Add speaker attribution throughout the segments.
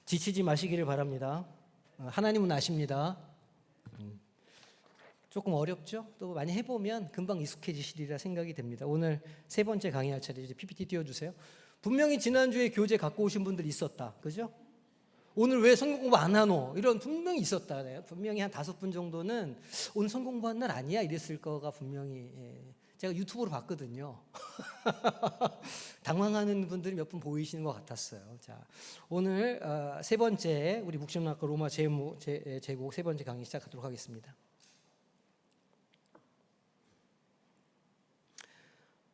Speaker 1: 지치지 마시기를 바랍니다. 하나님은 아십니다. 조금 어렵죠? 또 많이 해보면 금방 익숙해지시리라 생각이 됩니다. 오늘 세 번째 강의할 차례. PPT 띄워주세요. 분명히 지난주에 교재 갖고 오신 분들 있었다. 그죠? 오늘 왜 성경 공부 안 하노? 이런 분명히 있었다. 분명히 한 5분 정도는 오늘 성경 공부한 날 아니야? 이랬을 거가 분명히 제가 유튜브로 봤거든요. 당황하는 분들이 몇 분 보이시는 것 같았어요. 자, 오늘 세 번째 우리 묵신학과 로마 제국 세 번째 강의 시작하도록 하겠습니다.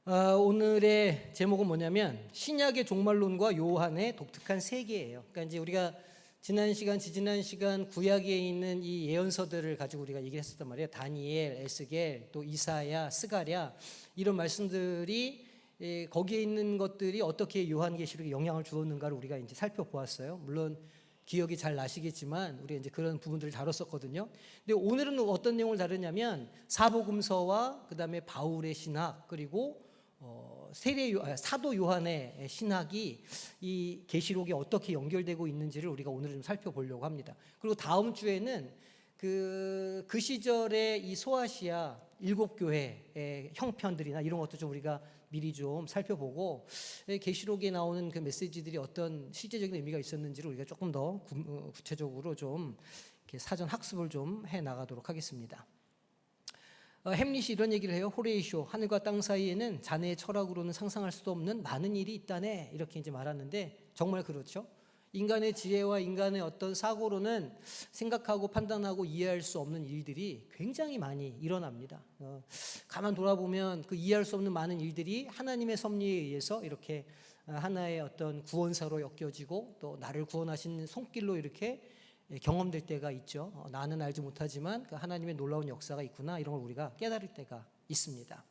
Speaker 1: 오늘의 제목은 뭐냐면 신약의 종말론과 요한의 독특한 세계예요. 그러니까 이제 우리가 지난 시간 구약에 있는 이 예언서들을 가지고 우리가 얘기를 했었단 말이에요. 다니엘, 에스겔, 또 이사야, 스가랴 이런 말씀들이 거기에 있는 것들이 어떻게 요한계시록에 영향을 주었는가를 우리가 이제 살펴보았어요. 물론 기억이 잘 나시겠지만 우리가 이제 그런 부분들을 다뤘었거든요. 근데 오늘은 어떤 내용을 다루냐면 사복음서와 그다음에 바울의 신학 그리고 사도 요한의 신학이 이 계시록에 어떻게 연결되고 있는지를 우리가 오늘 좀 살펴보려고 합니다. 그리고 다음 주에는 그 시절의 이 소아시아 7교회의 형편들이나 이런 것도 좀 우리가 미리 좀 살펴보고 계시록에 나오는 그 메시지들이 어떤 실제적인 의미가 있었는지를 우리가 조금 더 구체적으로 좀 이렇게 사전 학습을 좀 해 나가도록 하겠습니다. 햄릿이 이런 얘기를 해요. 호레이쇼, 하늘과 땅 사이에는 자네의 철학으로는 상상할 수도 없는 많은 일이 있다네. 이렇게 이제 말하는데 정말 그렇죠. 인간의 지혜와 인간의 어떤 사고로는 생각하고 판단하고 이해할 수 없는 일들이 굉장히 많이 일어납니다. 가만 돌아보면 그 이해할 수 없는 많은 일들이 하나님의 섭리에 의해서 이렇게 하나의 어떤 구원사로 엮여지고 또 나를 구원하신 손길로 이렇게 경험될 때가 있죠. 나는 알지 못하지만 그 하나님의 놀라운 역사가 있구나 이런 걸 우리가 깨달을 때가 있습니다.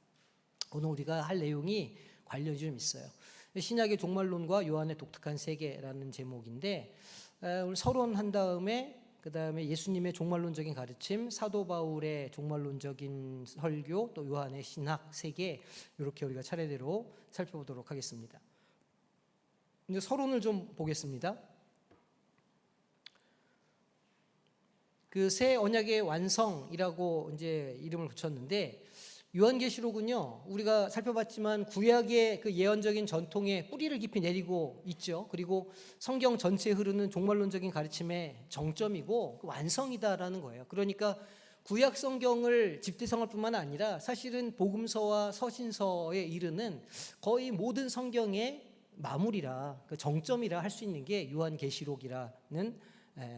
Speaker 1: 오늘 우리가 할 내용이 관련이 좀 있어요. 신약의 종말론과 요한의 독특한 세계라는 제목인데 오늘 서론한 다음에 그 다음에 예수님의 종말론적인 가르침, 사도 바울의 종말론적인 설교, 또 요한의 신학 세계 이렇게 우리가 차례대로 살펴보도록 하겠습니다. 이제 서론을 좀 보겠습니다. 그 새 언약의 완성이라고 이제 이름을 붙였는데 요한계시록은요 우리가 살펴봤지만 구약의 그 예언적인 전통에 뿌리를 깊이 내리고 있죠. 그리고 성경 전체에 흐르는 종말론적인 가르침의 정점이고 완성이다라는 거예요. 그러니까 구약 성경을 집대성할 뿐만 아니라 사실은 복음서와 서신서에 이르는 거의 모든 성경의 마무리라 그 정점이라 할 수 있는 게 요한계시록이라는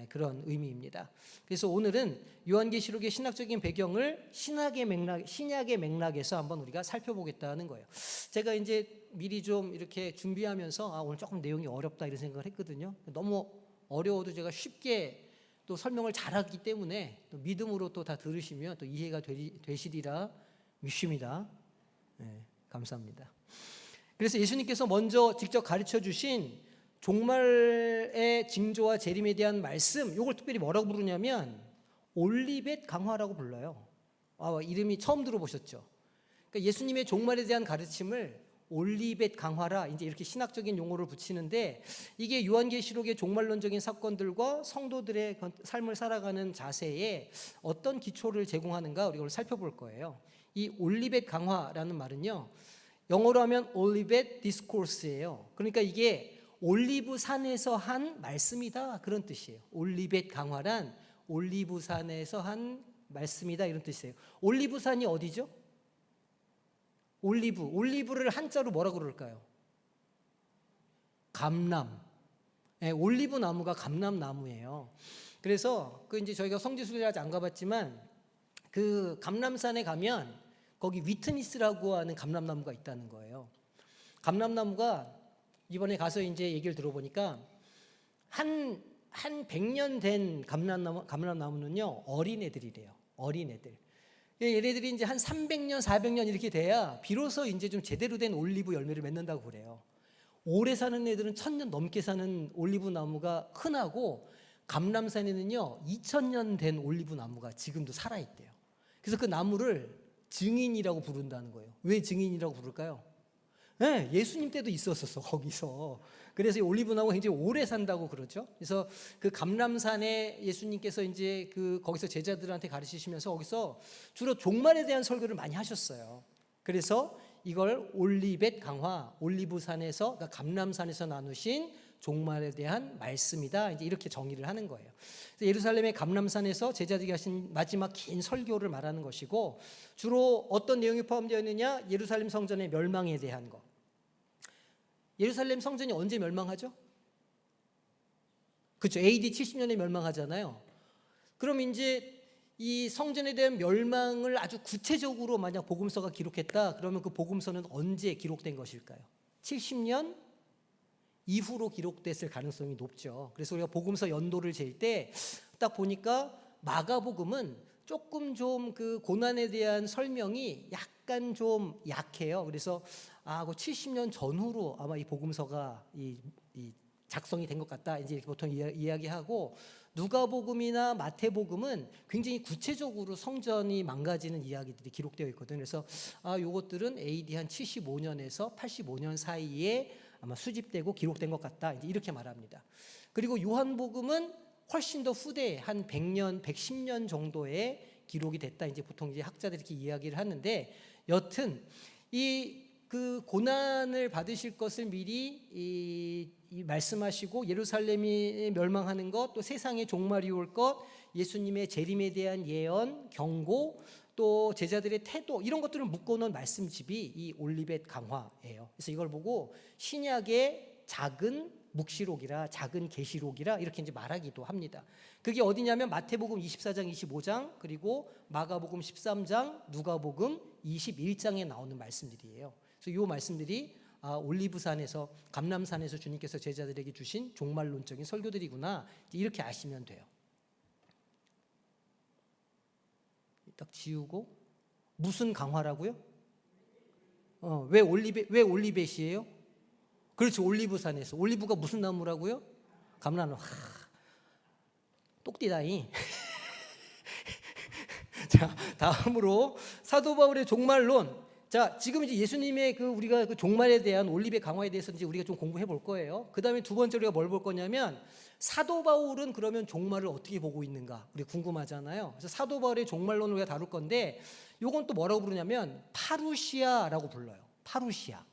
Speaker 1: 그런 의미입니다. 그래서 오늘은 요한계시록의 신학적인 배경을 신약의 맥락에서 한번 우리가 살펴보겠다는 거예요. 제가 이제 미리 좀 이렇게 준비하면서 오늘 조금 내용이 어렵다 이런 생각을 했거든요. 너무 어려워도 제가 쉽게 또 설명을 잘하기 때문에 또 믿음으로 또 다 들으시면 또 이해가 되시리라 믿습니다. 감사합니다. 그래서 예수님께서 먼저 직접 가르쳐 주신 종말의 징조와 재림에 대한 말씀, 이걸 특별히 뭐라고 부르냐면 올리벳 강화라고 불러요. 이름이 처음 들어보셨죠? 그러니까 예수님의 종말에 대한 가르침을 올리벳 강화라 이제 이렇게 신학적인 용어를 붙이는데 이게 요한계시록의 종말론적인 사건들과 성도들의 삶을 살아가는 자세에 어떤 기초를 제공하는가 우리가 살펴볼 거예요. 이 올리벳 강화라는 말은요, 영어로 하면 올리벳 디스코스예요. 그러니까 이게 올리브산에서 한 말씀이다 그런 뜻이에요. 올리벳 강화란 올리브산에서 한 말씀이다 이런 뜻이에요. 올리브산이 어디죠? 올리브를 한자로 뭐라고 그럴까요? 감람. 올리브 나무가 감람나무예요. 그래서 그 이제 저희가 성지순례를 아직 안 가봤지만 그 감람산에 가면 거기 위트니스라고 하는 감람나무가 있다는 거예요. 감람나무가 이번에 가서 이제 얘기를 들어보니까 한 100년 된 감람나무는요 어린애들이래요. 어린애들. 얘네들이 이제 한 300년, 400년 이렇게 돼야 비로소 이제 좀 제대로 된 올리브 열매를 맺는다고 그래요. 오래 사는 애들은 1000년 넘게 사는 올리브 나무가 흔하고 감람산에는요 2000년 된 올리브 나무가 지금도 살아있대요. 그래서 그 나무를 증인이라고 부른다는 거예요. 왜 증인이라고 부를까요? 네, 예수님 때도 있었었어 거기서. 그래서 이 올리브나무가 굉장히 오래 산다고 그러죠. 그래서 그 감람산에 예수님께서 이제 거기서 제자들한테 가르치시면서 거기서 주로 종말에 대한 설교를 많이 하셨어요. 그래서 이걸 올리벳 강화, 올리브산에서, 그러니까 감람산에서 나누신 종말에 대한 말씀이다. 이제 이렇게 정의를 하는 거예요. 그래서 예루살렘의 감람산에서 제자들이 하신 마지막 긴 설교를 말하는 것이고, 주로 어떤 내용이 포함되어 있느냐? 예루살렘 성전의 멸망에 대한 거. 예루살렘 성전이 언제 멸망하죠? 그렇죠. AD 70년에 멸망하잖아요. 그럼 이제 이 성전에 대한 멸망을 아주 구체적으로 만약 복음서가 기록했다, 그러면 그 복음서는 언제 기록된 것일까요? 70년 이후로 기록됐을 가능성이 높죠. 그래서 우리가 복음서 연도를 잴 때 딱 보니까 마가복음은 조금 좀 그 고난에 대한 설명이 약간 좀 약해요. 그래서 그 70년 전후로 아마 이 복음서가 이 작성이 된 것 같다, 이제 이렇게 보통 이야기하고, 누가복음이나 마태복음은 굉장히 구체적으로 성전이 망가지는 이야기들이 기록되어 있거든요. 그래서 요것들은 AD 한 75년에서 85년 사이에 아마 수집되고 기록된 것 같다, 이렇게 말합니다. 그리고 요한복음은 훨씬 더 후대에 한 100년, 110년 정도에 기록이 됐다, 이제 보통 이제 학자들이 이렇게 이야기를 하는데, 여튼 그 고난을 받으실 것을 미리 이 말씀하시고, 예루살렘이 멸망하는 것, 또 세상의 종말이 올 것, 예수님의 재림에 대한 예언, 경고, 또 제자들의 태도, 이런 것들을 묶어놓은 말씀집이 이 올리벳 강화예요. 그래서 이걸 보고 신약의 작은 묵시록이라, 작은 계시록이라 이렇게 이제 말하기도 합니다. 그게 어디냐면 마태복음 24장, 25장, 그리고 마가복음 13장, 누가복음 21장에 나오는 말씀들이에요. 그래서 이 말씀들이 올리브산에서, 감람산에서 주님께서 제자들에게 주신 종말론적인 설교들이구나, 이렇게 아시면 돼요. 딱 지우고, 무슨 강화라고요? 왜 올리벳이에요? 그렇죠, 올리브산에서. 올리브가 무슨 나무라고요? 감람나무. 똑띠다이. 자, 다음으로 사도 바울의 종말론. 자, 지금 이제 예수님의 우리가 그 종말에 대한 올리브의 강화에 대해서 이제 우리가 좀 공부해 볼 거예요. 그 다음에 두 번째로 우리가 뭘 볼 거냐면, 사도 바울은 그러면 종말을 어떻게 보고 있는가, 우리 궁금하잖아요. 그래서 사도 바울의 종말론을 우리가 다룰 건데, 요건 또 뭐라고 부르냐면 파루시아라고 불러요. 파루시아.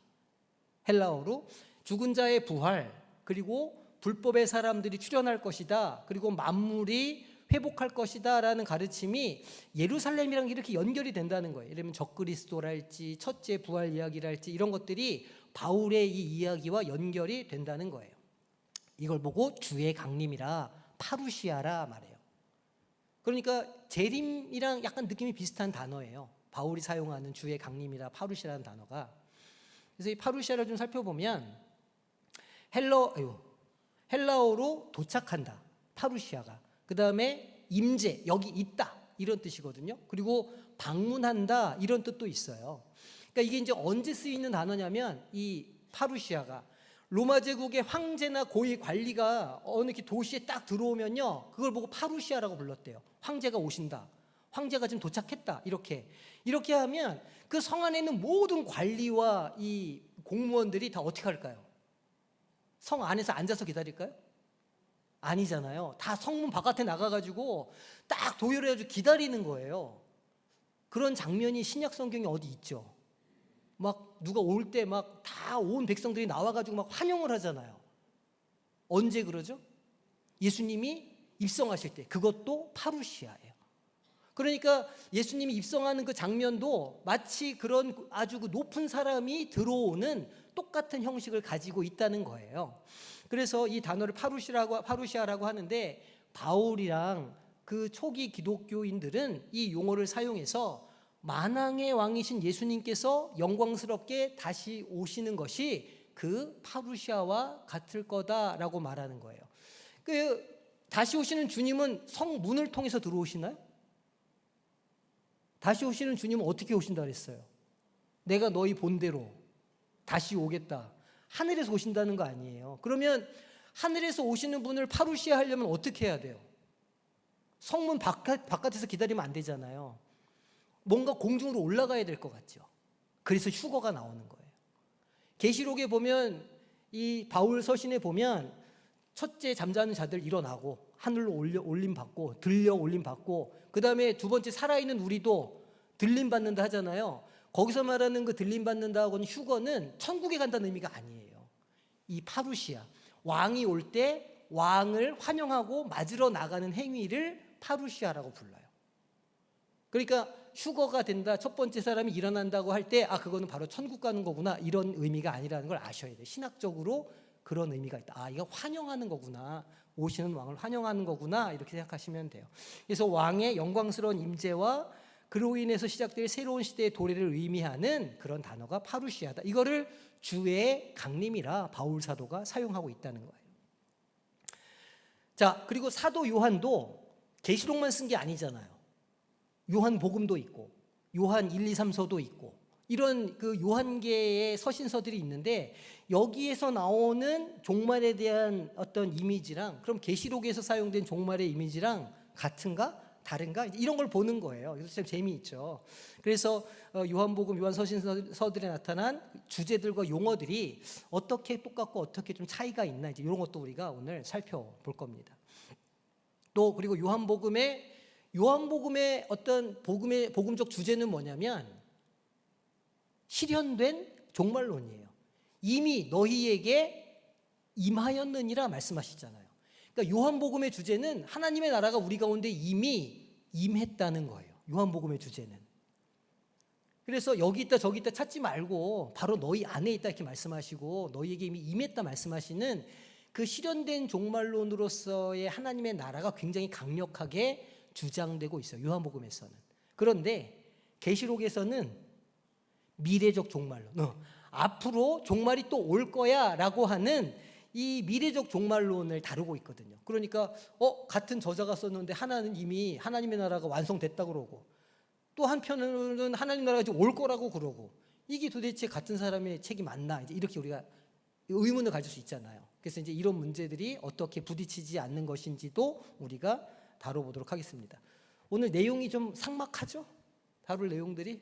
Speaker 1: 헬라어로 죽은 자의 부활, 그리고 불법의 사람들이 출현할 것이다, 그리고 만물이 회복할 것이다 라는 가르침이 예루살렘이랑 이렇게 연결이 된다는 거예요. 예를 들면 적그리스도랄지 첫째 부활 이야기랄지 이런 것들이 바울의 이 이야기와 연결이 된다는 거예요. 이걸 보고 주의 강림이라 파루시아라 말해요. 그러니까 재림이랑 약간 느낌이 비슷한 단어예요. 바울이 사용하는 주의 강림이라 파루시아라는 단어가. 그래서 이 파루시아를 좀 살펴보면 헬라어로 도착한다, 파루시아가. 그 다음에 임재, 여기 있다, 이런 뜻이거든요. 그리고 방문한다, 이런 뜻도 있어요. 그러니까 이게 이제 언제 쓰이는 단어냐면, 이 파루시아가 로마 제국의 황제나 고위 관리가 어느 이렇게 도시에 딱 들어오면요, 그걸 보고 파루시아라고 불렀대요. 황제가 오신다, 황제가 지금 도착했다, 이렇게 하면 그 성 안에 있는 모든 관리와 이 공무원들이 다 어떻게 할까요? 성 안에서 앉아서 기다릴까요? 아니잖아요. 다 성문 바깥에 나가가지고 딱 도열해가지고 기다리는 거예요. 그런 장면이 신약 성경에 어디 있죠? 막 누가 올 때 막 다 온 백성들이 나와가지고 막 환영을 하잖아요. 언제 그러죠? 예수님이 입성하실 때. 그것도 파루시아예요. 그러니까 예수님이 입성하는 그 장면도 마치 그런 아주 그 높은 사람이 들어오는 똑같은 형식을 가지고 있다는 거예요. 그래서 이 단어를 파루시아라고 하는데, 바울이랑 그 초기 기독교인들은 이 용어를 사용해서 만왕의 왕이신 예수님께서 영광스럽게 다시 오시는 것이 그 파루시아와 같을 거다라고 말하는 거예요. 다시 오시는 주님은 성문을 통해서 들어오시나요? 다시 오시는 주님은 어떻게 오신다 그랬어요? 내가 너희 본대로 다시 오겠다. 하늘에서 오신다는 거 아니에요. 그러면 하늘에서 오시는 분을 파루시아 하려면 어떻게 해야 돼요? 성문 바깥에서 기다리면 안 되잖아요. 뭔가 공중으로 올라가야 될 것 같죠. 그래서 휴거가 나오는 거예요. 계시록에 보면 이 바울 서신에 보면 첫째 잠자는 자들 일어나고 하늘로 올림 받고 들려 올림 받고 그다음에 두 번째 살아있는 우리도 들림 받는다 하잖아요. 거기서 말하는 그 들림 받는다 하고는 휴거는 천국에 간다는 의미가 아니에요. 이 파루시아 왕이 올 때 왕을 환영하고 맞으러 나가는 행위를 파루시아라고 불러요. 그러니까 휴거가 된다, 첫 번째 사람이 일어난다고 할 때 그거는 바로 천국 가는 거구나, 이런 의미가 아니라는 걸 아셔야 돼요. 신학적으로 그런 의미가 있다. 이거 환영하는 거구나, 오시는 왕을 환영하는 거구나, 이렇게 생각하시면 돼요. 그래서 왕의 영광스러운 임재와 그로 인해서 시작될 새로운 시대의 도래를 의미하는 그런 단어가 파루시아다. 이거를 주의 강림이라 바울 사도가 사용하고 있다는 거예요. 자, 그리고 사도 요한도 계시록만 쓴 게 아니잖아요. 요한복음도 있고 요한 1, 2, 3서도 있고 이런 그 요한계의 서신서들이 있는데 여기에서 나오는 종말에 대한 어떤 이미지랑 그럼 계시록에서 사용된 종말의 이미지랑 같은가? 다른가? 이런 걸 보는 거예요. 그래서 참 재미있죠. 그래서 요한복음, 요한서신서들에 나타난 주제들과 용어들이 어떻게 똑같고 어떻게 좀 차이가 있나 이제 이런 것도 우리가 오늘 살펴볼 겁니다. 또 그리고 요한복음의 어떤 복음적 주제는 뭐냐면 실현된 종말론이에요. 이미 너희에게 임하였느니라 말씀하시잖아요. 그러니까 요한복음의 주제는 하나님의 나라가 우리 가운데 이미 임했다는 거예요. 요한복음의 주제는. 그래서 여기 있다 저기 있다 찾지 말고 바로 너희 안에 있다 이렇게 말씀하시고 너희에게 이미 임했다 말씀하시는 그 실현된 종말론으로서의 하나님의 나라가 굉장히 강력하게 주장되고 있어요. 요한복음에서는. 그런데 계시록에서는 미래적 종말론, 앞으로 종말이 또 올 거야 라고 하는 이 미래적 종말론을 다루고 있거든요. 그러니까 같은 저자가 썼는데 하나는 이미 하나님의 나라가 완성됐다고 그러고 또 한편으로는 하나님 나라가 지금 올 거라고 그러고 이게 도대체 같은 사람의 책이 맞나, 이제 이렇게 우리가 의문을 가질 수 있잖아요. 그래서 이제 이런 문제들이 어떻게 부딪히지 않는 것인지도 우리가 다뤄보도록 하겠습니다. 오늘 내용이 좀 삭막하죠? 다룰 내용들이.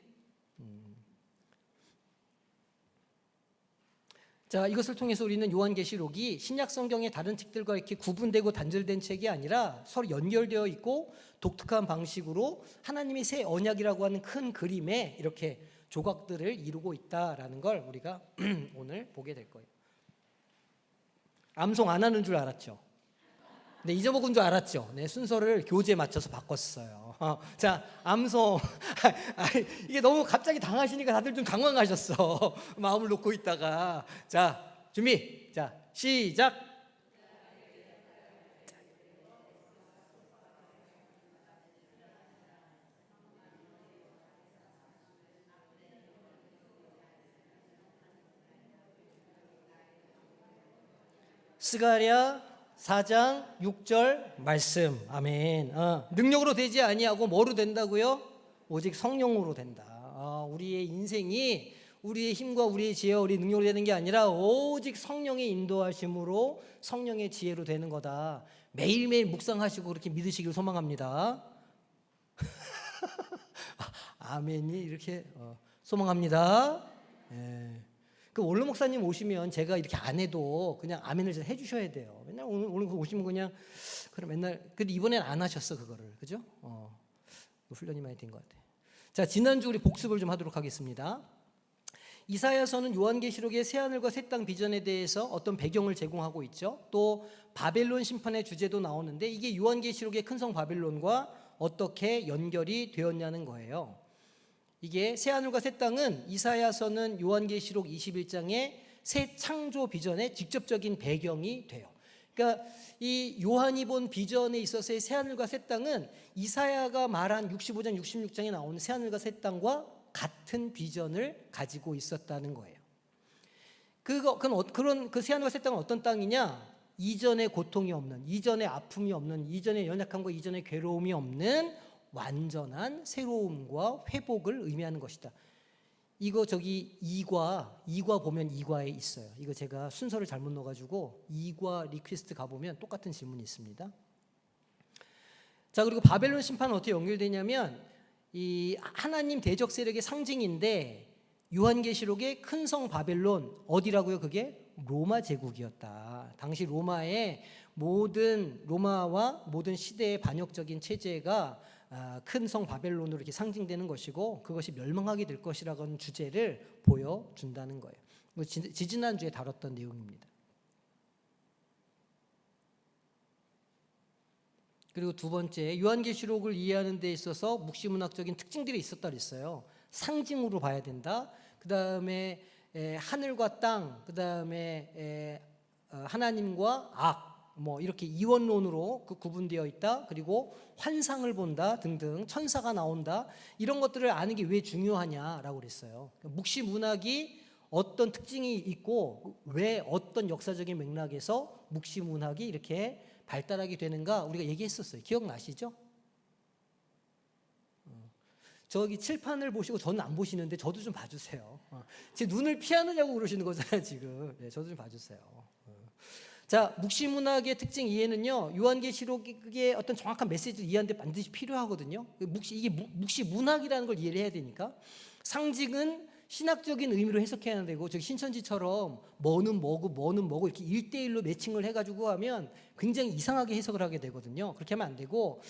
Speaker 1: 자, 이것을 통해서 우리는 요한계시록이 신약 성경의 다른 책들과 이렇게 구분되고 단절된 책이 아니라 서로 연결되어 있고 독특한 방식으로 하나님의 새 언약이라고 하는 큰 그림에 이렇게 조각들을 이루고 있다라는 걸 우리가 오늘 보게 될 거예요. 암송 안 하는 줄 알았죠? 네, 잊어먹은 줄 알았죠? 네, 순서를 교재에 맞춰서 바꿨어요. 자, 암송. 이게 너무 갑자기 당하시니까 다들 좀 당황하셨어. 마음을 놓고 있다가. 자, 준비. 자, 시작. 스가랴 4장 6절 말씀. 아멘. 능력으로 되지 아니하고 뭐로 된다고요? 오직 성령으로 된다. 우리의 인생이 우리의 힘과 우리의 지혜와 우리의 능력으로 되는 게 아니라 오직 성령의 인도하심으로 성령의 지혜로 되는 거다. 매일매일 묵상하시고 그렇게 믿으시길 소망합니다. 아멘이 이렇게 소망합니다. 예. 그 원로 목사님 오시면 제가 이렇게 안 해도 그냥 아멘을 해주셔야 돼요. 맨날 오늘 오시면 그냥 그럼 맨날 근데 이번엔 안 하셨어 그거를, 그죠? 훈련이 많이 된 것 같아. 자, 지난주 우리 복습을 좀 하도록 하겠습니다. 이사야서는 요한계시록의 새하늘과 새 땅 비전에 대해서 어떤 배경을 제공하고 있죠. 또 바벨론 심판의 주제도 나오는데 이게 요한계시록의 큰 성 바벨론과 어떻게 연결이 되었냐는 거예요. 이게 새하늘과 새 땅은 이사야서는 요한계시록 21장의 새 창조 비전의 직접적인 배경이 돼요. 그러니까 이 요한이 본 비전에 있어서의 새하늘과 새 땅은 이사야가 말한 65장, 66장에 나오는 새하늘과 새 땅과 같은 비전을 가지고 있었다는 거예요. 그런 그 새하늘과 새 땅은 어떤 땅이냐? 이전의 고통이 없는, 이전의 아픔이 없는, 이전의 연약함과 이전의 괴로움이 없는 완전한 새로움과 회복을 의미하는 것이다. 이거 저기 2과 보면 2과에 있어요. 이거 제가 순서를 잘못 넣어가지고 2과 리퀘스트 가보면 똑같은 질문이 있습니다. 자, 그리고 바벨론 심판은 어떻게 연결되냐면 이 하나님 대적 세력의 상징인데 요한계시록의 큰 성 바벨론 어디라고요? 그게 로마 제국이었다. 당시 로마의 로마와 모든 시대의 반역적인 체제가 큰 성 바벨론으로 이렇게 상징되는 것이고 그것이 멸망하게 될 것이라는 주제를 보여준다는 거예요. 지지난주에 다뤘던 내용입니다. 그리고 두 번째, 요한계시록을 이해하는 데 있어서 묵시문학적인 특징들이 있었다 그랬어요. 상징으로 봐야 된다. 그 다음에 하늘과 땅, 그 다음에 하나님과 악, 이렇게 이원론으로 구분되어 있다. 그리고 환상을 본다 등등, 천사가 나온다. 이런 것들을 아는 게 왜 중요하냐라고 그랬어요. 묵시문학이 어떤 특징이 있고 왜 어떤 역사적인 맥락에서 묵시문학이 이렇게 발달하게 되는가 우리가 얘기했었어요. 기억나시죠? 저기 칠판을 보시고 저는 안 보시는데 저도 좀 봐주세요. 제 눈을 피하느냐고 그러시는 거잖아요 지금. 네, 저도 좀 봐주세요. 자, 묵시문학의 특징 이해는요, 요한계시록의 어떤 정확한 메시지를 이해하는데 반드시 필요하거든요. 이게 묵시문학이라는 걸 이해를 해야 되니까. 상징은 신학적인 의미로 해석해야 되고, 저기 신천지처럼 뭐는 뭐고 이렇게 1대1로 매칭을 해가지고 하면 굉장히 이상하게 해석을 하게 되거든요. 그렇게 하면 안 되고,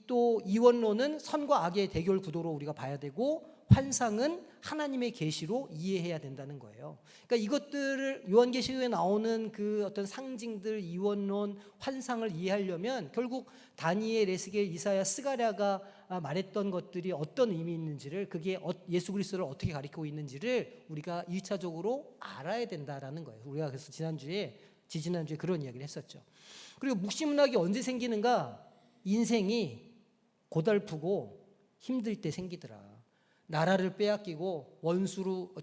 Speaker 1: 또 이원론은 선과 악의 대결 구도로 우리가 봐야 되고, 환상은 하나님의 계시로 이해해야 된다는 거예요. 그러니까 이것들을 요한계시록에 나오는 그 어떤 상징들, 이원론, 환상을 이해하려면 결국 다니엘, 에스겔, 이사야, 스가랴가 말했던 것들이 어떤 의미 있는지를, 그게 예수 그리스도를 어떻게 가리키고 있는지를 우리가 1차적으로 알아야 된다라는 거예요. 우리가 그래서 지지난주에 그런 이야기를 했었죠. 그리고 묵시문학이 언제 생기는가? 인생이 고달프고 힘들 때 생기더라. 나라를 빼앗기고 원수로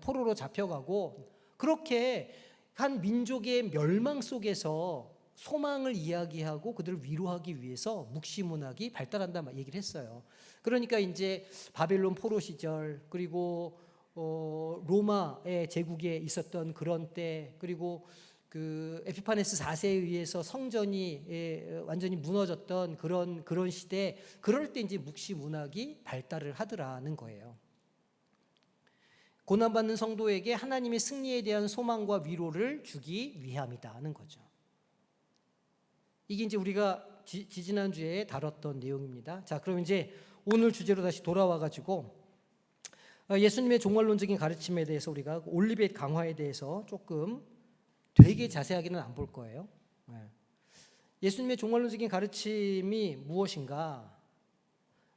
Speaker 1: 포로로 잡혀가고 그렇게 한 민족의 멸망 속에서 소망을 이야기하고 그들을 위로하기 위해서 묵시문학이 발달한다 얘기를 했어요. 그러니까 이제 바벨론 포로 시절, 그리고 로마의 제국에 있었던 그런 때, 그리고 그 에피파네스 4세에 의해서 성전이 완전히 무너졌던 그런 시대, 그럴 때 이제 묵시문학이 발달을 하더라는 거예요. 고난받는 성도에게 하나님의 승리에 대한 소망과 위로를 주기 위함이다는 거죠. 이게 이제 우리가 지지난주에 다뤘던 내용입니다. 자, 그럼 이제 오늘 주제로 다시 돌아와가지고 예수님의 종말론적인 가르침에 대해서 우리가 올리벳 강화에 대해서 조금 되게 자세하게는 안 볼 거예요. 예수님의 종말론적인 가르침이 무엇인가?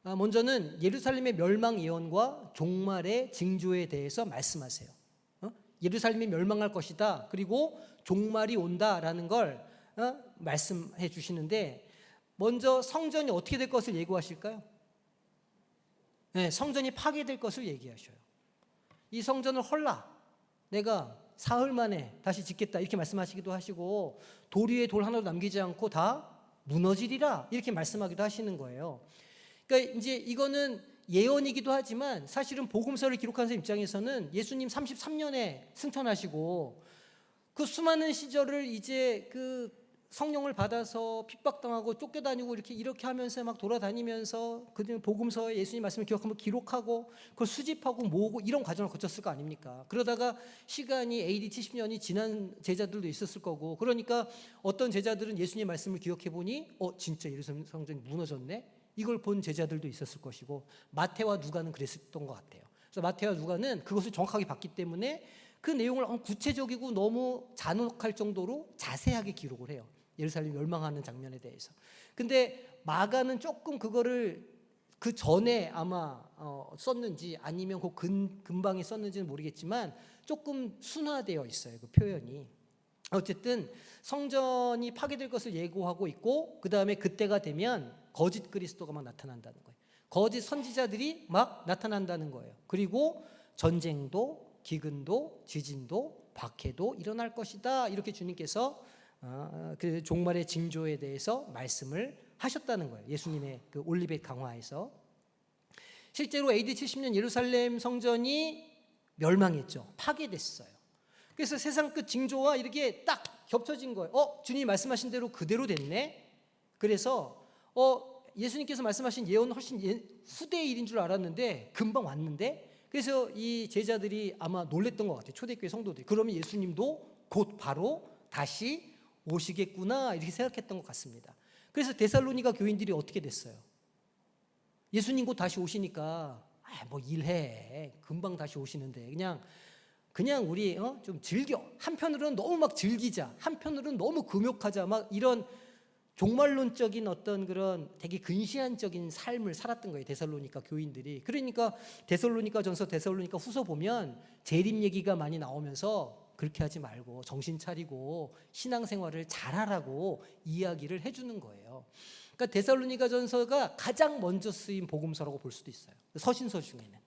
Speaker 1: 먼저는 예루살렘의 멸망 예언과 종말의 징조에 대해서 말씀하세요. 예루살렘이 멸망할 것이다. 그리고 종말이 온다라는 걸 말씀해 주시는데, 먼저 성전이 어떻게 될 것을 예고하실까요? 네, 성전이 파괴될 것을 얘기하셔요. 이 성전을 헐라, 내가 사흘 만에 다시 짓겠다, 이렇게 말씀하시기도 하시고, 돌 위에 돌 하나도 남기지 않고 다 무너지리라, 이렇게 말씀하기도 하시는 거예요. 그러니까 이제 이거는 예언이기도 하지만 사실은 복음서를 기록한 사람 입장에서는 예수님 33년에 승천하시고 그 수많은 시절을 이제 그 성령을 받아서 핍박당하고 쫓겨다니고 이렇게 하면서 막 돌아다니면서 그 복음서에 예수님 말씀을 기록하고 그걸 수집하고 모으고 이런 과정을 거쳤을 거 아닙니까? 그러다가 시간이 AD 70년이 지난 제자들도 있었을 거고, 그러니까 어떤 제자들은 예수님 말씀을 기억해 보니 진짜 예루살렘 성전이 무너졌네? 이걸 본 제자들도 있었을 것이고, 마태와 누가는 그랬었던 것 같아요. 그래서 마태와 누가는 그것을 정확하게 봤기 때문에 그 내용을 구체적이고 너무 잔혹할 정도로 자세하게 기록을 해요. 예루살렘이 멸망하는 장면에 대해서. 근데 마가는 조금 그거를 그 전에 아마 썼는지 아니면 그 근방에 썼는지는 모르겠지만 조금 순화되어 있어요, 그 표현이. 어쨌든 성전이 파괴될 것을 예고하고 있고, 그 다음에 그때가 되면 거짓 그리스도가 막 나타난다는 거예요. 거짓 선지자들이 막 나타난다는 거예요. 그리고 전쟁도 기근도 지진도 박해도 일어날 것이다, 이렇게 주님께서 그 종말의 징조에 대해서 말씀을 하셨다는 거예요. 예수님의 그 올리벳 강화에서. 실제로 AD 70년 예루살렘 성전이 멸망했죠. 파괴됐어요. 그래서 세상 끝 징조와 이렇게 딱 겹쳐진 거예요. 주님이 말씀하신 대로 그대로 됐네. 그래서 예수님께서 말씀하신 예언은 훨씬 후대의 일인 줄 알았는데 금방 왔는데, 그래서 이 제자들이 아마 놀랬던 것 같아요. 초대교회 성도들이. 그러면 예수님도 곧 바로 다시 오시겠구나 이렇게 생각했던 것 같습니다. 그래서 데살로니가 교인들이 어떻게 됐어요? 예수님 곧 다시 오시니까 뭐 일해, 금방 다시 오시는데 그냥 우리 좀 즐겨. 한편으로는 너무 막 즐기자, 한편으로는 너무 금욕하자, 막 이런 종말론적인 어떤 그런 되게 근시안적인 삶을 살았던 거예요, 데살로니가 교인들이. 그러니까 데살로니가 전서, 데살로니가 후서 보면 재림 얘기가 많이 나오면서 그렇게 하지 말고 정신 차리고 신앙생활을 잘하라고 이야기를 해주는 거예요. 그러니까 데살로니가 전서가 가장 먼저 쓰인 복음서라고 볼 수도 있어요. 서신서 중에는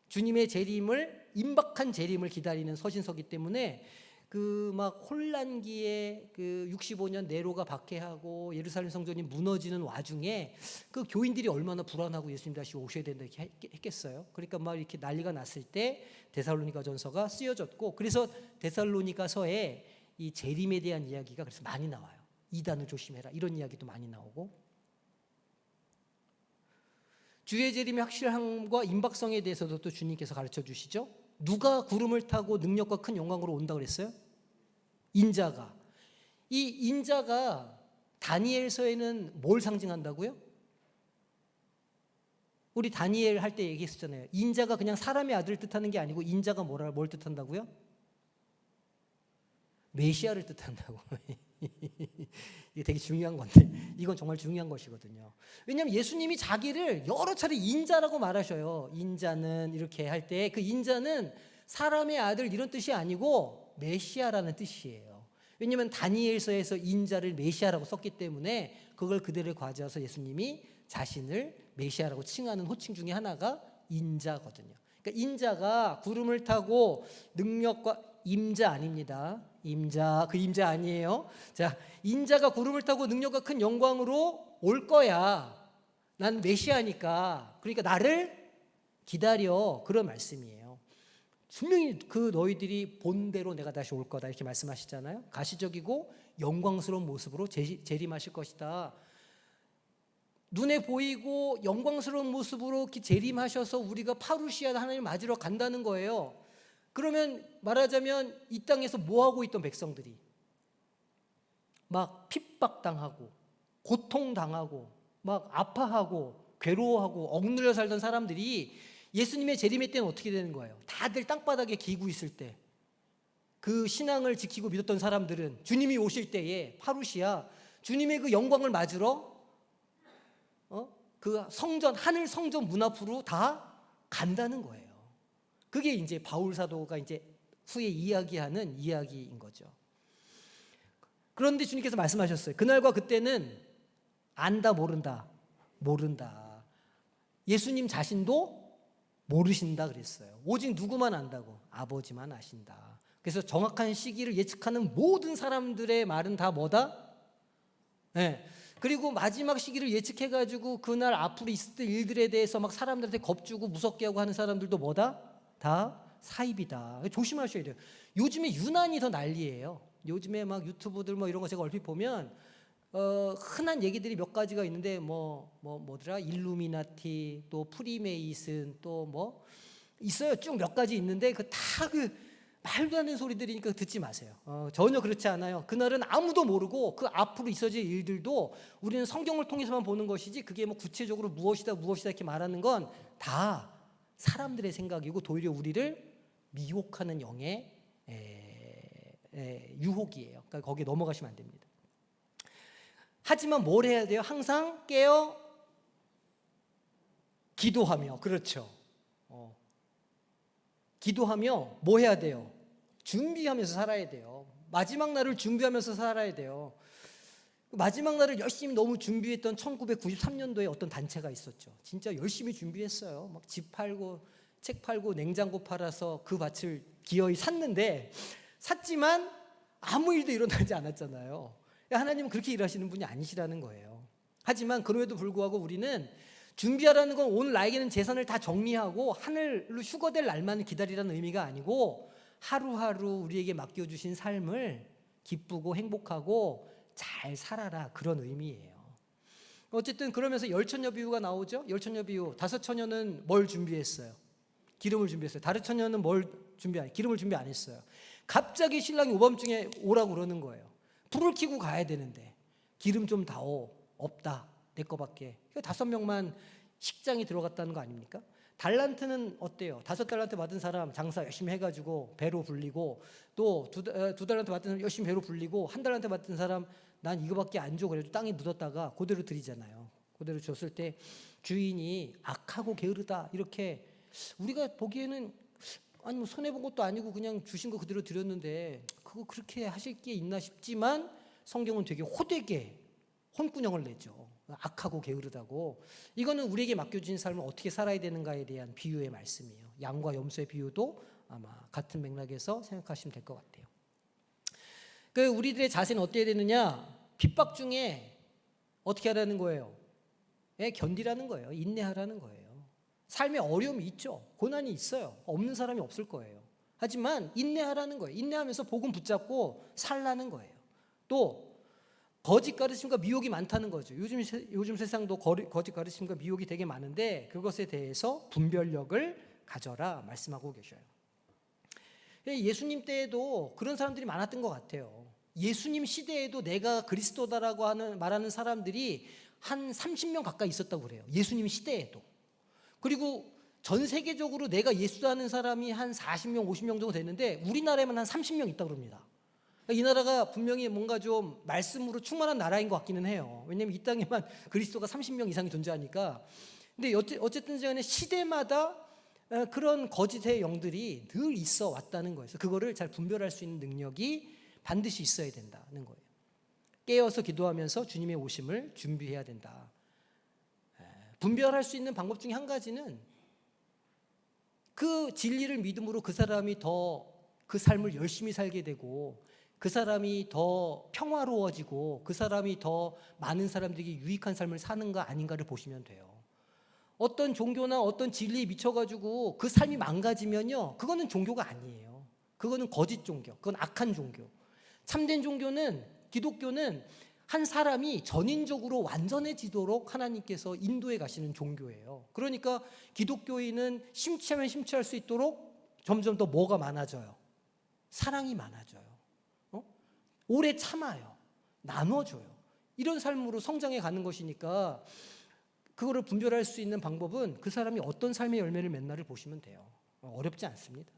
Speaker 1: 주님의 재림을, 임박한 재림을 기다리는 서신서기 때문에 그 막 혼란기에 그 65년 네로가 박해하고 예루살렘 성전이 무너지는 와중에 그 교인들이 얼마나 불안하고 예수님 다시 오셔야 된다 이렇게 했겠어요. 그러니까 막 이렇게 난리가 났을 때 데살로니가 전서가 쓰여졌고, 그래서 데살로니가서에 이 재림에 대한 이야기가 그래서 많이 나와요. 이단을 조심해라 이런 이야기도 많이 나오고, 주의 재림의 확실함과 임박성에 대해서도 또 주님께서 가르쳐 주시죠. 누가 구름을 타고 능력과 큰 영광으로 온다고 그랬어요? 인자가. 이 인자가 다니엘서에는 뭘 상징한다고요? 우리 다니엘 할 때 얘기했었잖아요. 인자가 그냥 사람의 아들을 뜻하는 게 아니고 인자가 뭘 뜻한다고요? 메시아를 뜻한다고. 이게 되게 중요한 건데, 이건 정말 중요한 것이거든요. 왜냐하면 예수님이 자기를 여러 차례 인자라고 말하셔요. 인자는 이렇게 할 때 그 인자는 사람의 아들 이런 뜻이 아니고 메시아라는 뜻이에요. 왜냐하면 다니엘서에서 인자를 메시아라고 썼기 때문에 그걸 그대로 가져와서 예수님이 자신을 메시아라고 칭하는 호칭 중에 하나가 인자거든요. 그러니까 인자가 구름을 타고 능력과, 임자 아닙니다. 임자, 그 임자 아니에요. 자, 인자가 구름을 타고 능력과 큰 영광으로 올 거야. 난 메시아니까. 그러니까 나를 기다려. 그런 말씀이에요. 분명히 그 너희들이 본대로 내가 다시 올 거다 이렇게 말씀하시잖아요. 가시적이고 영광스러운 모습으로 재림하실 것이다. 눈에 보이고 영광스러운 모습으로 재림하셔서 우리가 파루시아 하나님을 맞으러 간다는 거예요. 그러면 말하자면 이 땅에서 뭐하고 있던 백성들이 막 핍박당하고 고통당하고 막 아파하고 괴로워하고 억눌려 살던 사람들이 예수님의 재림의 때는 어떻게 되는 거예요? 다들 땅바닥에 기고 있을 때, 그 신앙을 지키고 믿었던 사람들은 주님이 오실 때에 파루시아 주님의 그 영광을 맞으러 그 성전, 하늘 성전 문 앞으로 다 간다는 거예요. 그게 이제 바울 사도가 이제 후에 이야기하는 이야기인 거죠. 그런데 주님께서 말씀하셨어요. 그날과 그때는 안다, 모른다. 예수님 자신도 모르신다 그랬어요. 오직 누구만 안다고? 아버지만 아신다. 그래서 정확한 시기를 예측하는 모든 사람들의 말은 다 뭐다? 네. 그리고 마지막 시기를 예측해가지고 그날 앞으로 있을 일들에 대해서 막 사람들한테 겁주고 무섭게 하고 하는 사람들도 뭐다? 다 사입이다. 조심하셔야 돼요. 요즘에 유난히 더 난리예요. 요즘에 막 유튜브들 뭐 이런 거 제가 얼핏 보면 흔한 얘기들이 몇 가지가 있는데 뭐더라? 일루미나티, 또 프리메이슨, 또 뭐 있어요. 쭉 몇 가지 있는데 그 다 말도 안 되는 소리들이니까 듣지 마세요. 전혀 그렇지 않아요. 그날은 아무도 모르고 그 앞으로 있어질 일들도 우리는 성경을 통해서만 보는 것이지 그게 뭐 구체적으로 무엇이다 이렇게 말하는 건 다 사람들의 생각이고 도리어 우리를 미혹하는 영의 유혹이에요. 그러니까 거기에 넘어가시면 안 됩니다. 하지만 뭘 해야 돼요? 항상 깨어 기도하며. 그렇죠. 기도하며 뭐 해야 돼요? 준비하면서 살아야 돼요. 마지막 날을 준비하면서 살아야 돼요. 마지막 날을 열심히 너무 준비했던 1993년도에 어떤 단체가 있었죠. 진짜 열심히 준비했어요. 막 집 팔고 책 팔고 냉장고 팔아서 그 밭을 기어이 샀지만 아무 일도 일어나지 않았잖아요. 하나님은 그렇게 일하시는 분이 아니시라는 거예요. 하지만 그럼에도 불구하고 우리는 준비하라는 건 오늘 나에게는 재산을 다 정리하고 하늘로 휴거될 날만 기다리라는 의미가 아니고 하루하루 우리에게 맡겨주신 삶을 기쁘고 행복하고 잘 살아라, 그런 의미예요. 어쨌든 그러면서 열처녀 비유가 나오죠. 열처녀 비유. 다섯 처녀는 뭘 준비했어요? 기름을 준비했어요. 다른 처녀는 뭘 기름을 준비 안 했어요. 갑자기 신랑이 오밤중에 오라고 그러는 거예요. 불을 켜고 가야 되는데 기름 좀 다오. 없다. 내 거밖에. 5명만 식장이 들어갔다는 거 아닙니까? 달란트는 어때요? 5달란트 받은 사람 장사 열심히 해가지고 배로 불리고, 또 두 달란트 받은 사람 열심히 배로 불리고, 1달란트 받은 사람 난 이거밖에 안 줘. 그래도 땅에 묻었다가 그대로 드리잖아요. 그대로 줬을 때 주인이 악하고 게으르다 이렇게 우리가 보기에는 아니 뭐 손해 본 것도 아니고 그냥 주신 거 그대로 드렸는데 그거 그렇게 하실 게 있나 싶지만 성경은 되게 호되게 혼꾸녕을 내죠. 악하고 게으르다고. 이거는 우리에게 맡겨진 삶을 어떻게 살아야 되는가에 대한 비유의 말씀이에요. 양과 염소의 비유도 아마 같은 맥락에서 생각하시면 될 것 같아요. 그 우리들의 자세는 어때야 되느냐? 핍박 중에 어떻게 하라는 거예요? 견디라는 거예요. 인내하라는 거예요. 삶에 어려움이 있죠. 고난이 있어요. 없는 사람이 없을 거예요. 하지만 인내하라는 거예요. 인내하면서 복음 붙잡고 살라는 거예요. 또 거짓 가르침과 미혹이 많다는 거죠. 요즘 세상도 거짓 가르침과 미혹이 되게 많은데 그것에 대해서 분별력을 가져라 말씀하고 계셔요. 예수님 때에도 그런 사람들이 많았던 것 같아요. 예수님 시대에도 내가 그리스도다라고 말하는 사람들이 한 30명 가까이 있었다고 그래요. 예수님 시대에도. 그리고 전 세계적으로 내가 예수하는 사람이 한 40명, 50명 정도 되는데 우리나라에만 한 30명 있다고 그럽니다. 이 나라가 분명히 뭔가 좀 말씀으로 충만한 나라인 것 같기는 해요. 왜냐하면 이 땅에만 그리스도가 30명 이상이 존재하니까. 근데 어쨌든 간에 시대마다 그런 거짓의 영들이 늘 있어 왔다는 거예요. 그거를 잘 분별할 수 있는 능력이 반드시 있어야 된다는 거예요. 깨어서 기도하면서 주님의 오심을 준비해야 된다. 분별할 수 있는 방법 중에 한 가지는 그 진리를 믿음으로 그 사람이 더 그 삶을 열심히 살게 되고 그 사람이 더 평화로워지고 그 사람이 더 많은 사람들에게 유익한 삶을 사는가 아닌가를 보시면 돼요. 어떤 종교나 어떤 진리에 미쳐가지고 그 삶이 망가지면요, 그거는 종교가 아니에요. 그거는 거짓 종교, 그건 악한 종교. 참된 종교는, 기독교는 한 사람이 전인적으로 완전해지도록 하나님께서 인도해 가시는 종교예요. 그러니까 기독교인은 심취하면 심취할 수 있도록 점점 더 뭐가 많아져요? 사랑이 많아져요. 오래 참아요. 나눠줘요. 이런 삶으로 성장해 가는 것이니까 그거를 분별할 수 있는 방법은 그 사람이 어떤 삶의 열매를 맺나를 보시면 돼요. 어렵지 않습니다.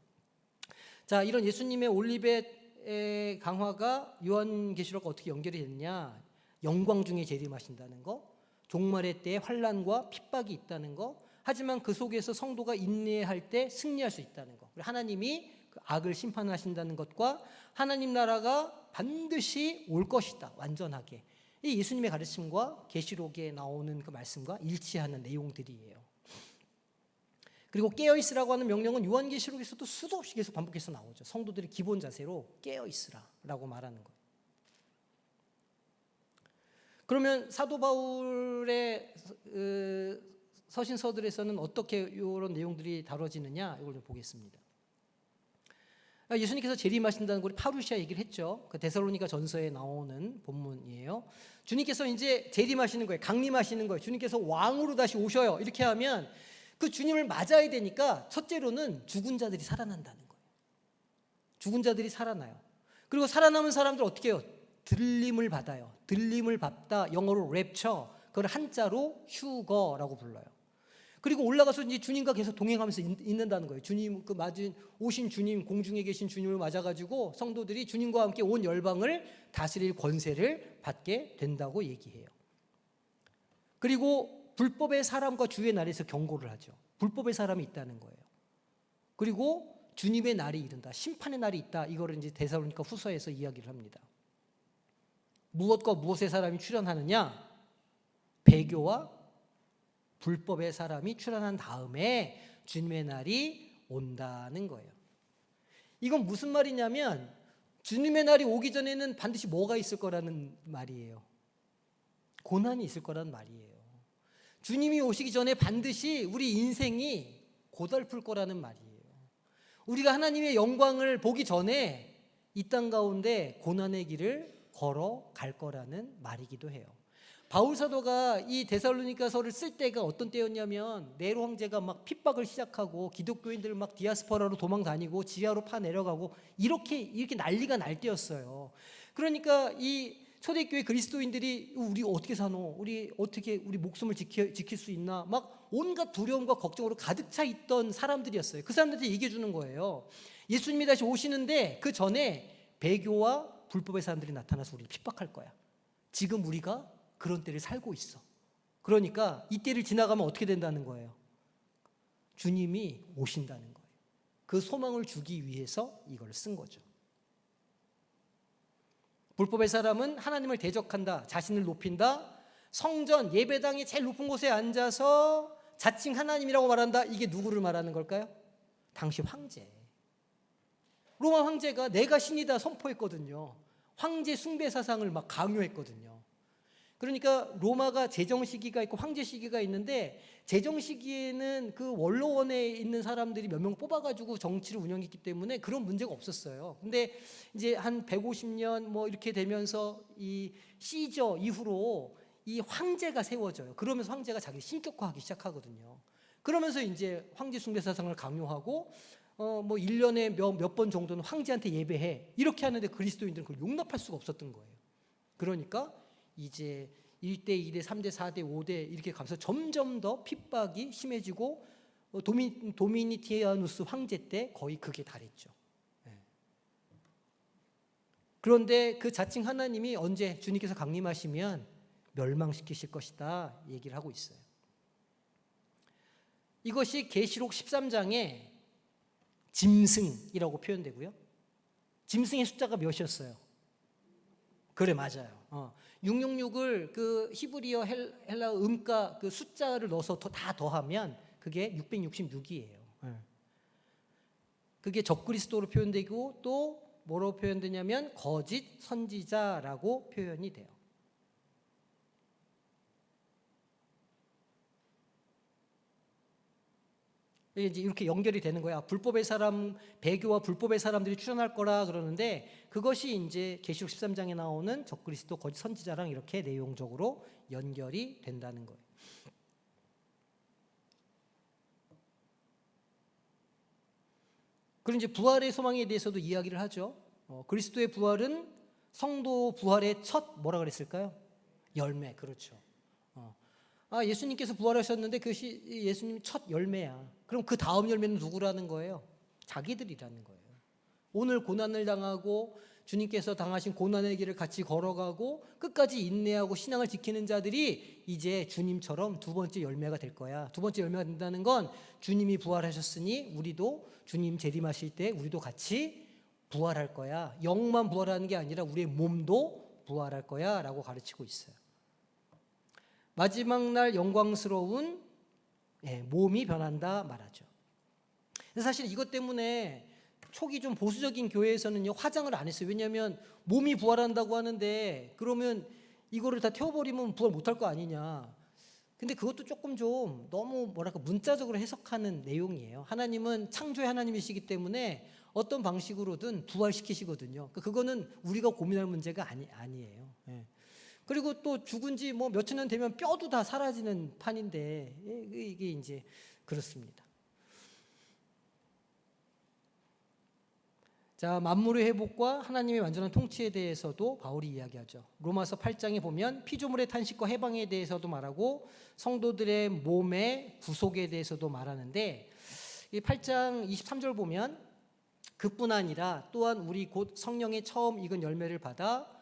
Speaker 1: 자, 이런 예수님의 올리벳의 강화가 요한계시록과 어떻게 연결이 됐냐? 영광 중에 재림하신다는 거, 종말의 때에 환난과 핍박이 있다는 거, 하지만 그 속에서 성도가 인내할 때 승리할 수 있다는 거, 하나님이 그 악을 심판하신다는 것과 하나님 나라가 반드시 올 것이다, 완전하게. 이 예수님의 가르침과 계시록에 나오는 그 말씀과 일치하는 내용들이에요. 그리고 깨어있으라고 하는 명령은 요한계시록에서도 수도 없이 계속 반복해서 나오죠. 성도들의 기본 자세로 깨어있으라라고 말하는 거예요. 그러면 사도 바울의 서신서들에서는 어떻게 이런 내용들이 다뤄지느냐, 이걸 좀 보겠습니다. 예수님께서 재림하신다는 걸 파루시아 얘기를 했죠. 그 데살로니가 전서에 나오는 본문이에요. 주님께서 이제 재림하시는 거예요. 강림하시는 거예요. 주님께서 왕으로 다시 오셔요. 이렇게 하면 그 주님을 맞아야 되니까 첫째로는 죽은 자들이 살아난다는 거예요. 죽은 자들이 살아나요. 그리고 살아남은 사람들 어떻게 해요? 들림을 받아요. 들림을 받다, 영어로 랩처, 그걸 한자로 휴거라고 불러요. 그리고 올라가서 이제 주님과 계속 동행하면서 있는다는 거예요. 주님, 그 오신 주님, 공중에 계신 주님을 맞아가지고 성도들이 주님과 함께 온 열방을 다스릴 권세를 받게 된다고 얘기해요. 그리고 불법의 사람과 주의 날에서 경고를 하죠. 불법의 사람이 있다는 거예요. 그리고 주님의 날이 이른다, 심판의 날이 있다. 이거를 이제 데살로니가 후서에서 이야기를 합니다. 무엇과 무엇의 사람이 출현하느냐? 배교와 불법의 사람이 출현한 다음에 주님의 날이 온다는 거예요. 이건 무슨 말이냐면 주님의 날이 오기 전에는 반드시 뭐가 있을 거라는 말이에요. 고난이 있을 거라는 말이에요. 주님이 오시기 전에 반드시 우리 인생이 고달플 거라는 말이에요. 우리가 하나님의 영광을 보기 전에 이 땅 가운데 고난의 길을 걸어갈 거라는 말이기도 해요. 바울 사도가 이 데살로니가서를 쓸 때가 어떤 때였냐면 네로 황제가 막 핍박을 시작하고 기독교인들 막 디아스포라로 도망 다니고 지하로 파 내려가고 이렇게 난리가 날 때였어요. 그러니까 이 초대교회 그리스도인들이 우리 어떻게 사노? 우리 어떻게 우리 목숨을 지킬 수 있나? 막 온갖 두려움과 걱정으로 가득 차 있던 사람들이었어요. 그 사람들한테 얘기해 주는 거예요. 예수님이 다시 오시는데 그 전에 배교와 불법의 사람들이 나타나서 우리를 핍박할 거야. 지금 우리가 그런 때를 살고 있어. 그러니까 이 때를 지나가면 어떻게 된다는 거예요? 주님이 오신다는 거예요. 그 소망을 주기 위해서 이걸 쓴 거죠. 불법의 사람은 하나님을 대적한다, 자신을 높인다, 성전 예배당의 제일 높은 곳에 앉아서 자칭 하나님이라고 말한다. 이게 누구를 말하는 걸까요? 당시 황제. 로마 황제가 내가 신이다 선포했거든요. 황제 숭배 사상을 막 강요했거든요. 그러니까 로마가 제정 시기가 있고 황제 시기가 있는데, 제정 시기에는 그 원로원에 있는 사람들이 몇 명 뽑아가지고 정치를 운영했기 때문에 그런 문제가 없었어요. 근데 이제 한 150년 뭐 이렇게 되면서 이 시저 이후로 이 황제가 세워져요. 그러면서 황제가 자기 신격화하기 시작하거든요. 그러면서 이제 황제 숭배 사상을 강요하고 뭐 1년에 몇 번 정도는 황제한테 예배해. 이렇게 하는데 그리스도인들은 그걸 용납할 수가 없었던 거예요. 그러니까 이제 1대, 2대, 3대, 4대, 5대 이렇게 가면서 점점 더 핍박이 심해지고 도미니티아누스 황제 때 거의 극에 달했죠. 그런데 그 자칭 하나님이 언제 주님께서 강림하시면 멸망시키실 것이다 얘기를 하고 있어요. 이것이 계시록 13장에 짐승이라고 표현되고요. 짐승의 숫자가 몇이었어요? 그래, 맞아요. 666을 그 히브리어 헬라 음가 그 숫자를 넣어서 다 더하면 그게 666이에요. 그게 적그리스도로 표현되고 또 뭐로 표현되냐면 거짓 선지자라고 표현이 돼요. 이제 이렇게 연결이 되는 거야. 불법의 사람, 배교와 불법의 사람들이 출현할 거라 그러는데, 그것이 이제 계시록 13장에 나오는 적그리스도 거짓 선지자랑 이렇게 내용적으로 연결이 된다는 거예요. 그리고 이제 부활의 소망에 대해서도 이야기를 하죠. 그리스도의 부활은 성도 부활의 첫 뭐라 그랬을까요? 열매. 그렇죠. 예수님께서 부활하셨는데 그것이 예수님 첫 열매야. 그럼 그 다음 열매는 누구라는 거예요? 자기들이라는 거예요. 오늘 고난을 당하고 주님께서 당하신 고난의 길을 같이 걸어가고 끝까지 인내하고 신앙을 지키는 자들이 이제 주님처럼 두 번째 열매가 될 거야. 두 번째 열매가 된다는 건 주님이 부활하셨으니 우리도 주님 재림하실 때 우리도 같이 부활할 거야. 영만 부활하는 게 아니라 우리의 몸도 부활할 거야 라고 가르치고 있어요. 마지막 날 영광스러운 몸이 변한다 말하죠. 사실 이것 때문에 초기 좀 보수적인 교회에서는요, 화장을 안 했어요. 왜냐하면 몸이 부활한다고 하는데 그러면 이거를 다 태워버리면 부활 못할 거 아니냐. 근데 그것도 조금 좀 너무 뭐랄까 문자적으로 해석하는 내용이에요. 하나님은 창조의 하나님이시기 때문에 어떤 방식으로든 부활시키시거든요. 그거는 우리가 고민할 문제가 아니에요. 그리고 또 죽은 지 뭐 몇천 년 되면 뼈도 다 사라지는 판인데 이게 이제 그렇습니다. 자, 만물의 회복과 하나님의 완전한 통치에 대해서도 바울이 이야기하죠. 로마서 8장에 보면 피조물의 탄식과 해방에 대해서도 말하고 성도들의 몸의 구속에 대해서도 말하는데, 이 8장 23절 보면 그뿐 아니라 또한 우리 곧 성령의 처음 익은 열매를 받아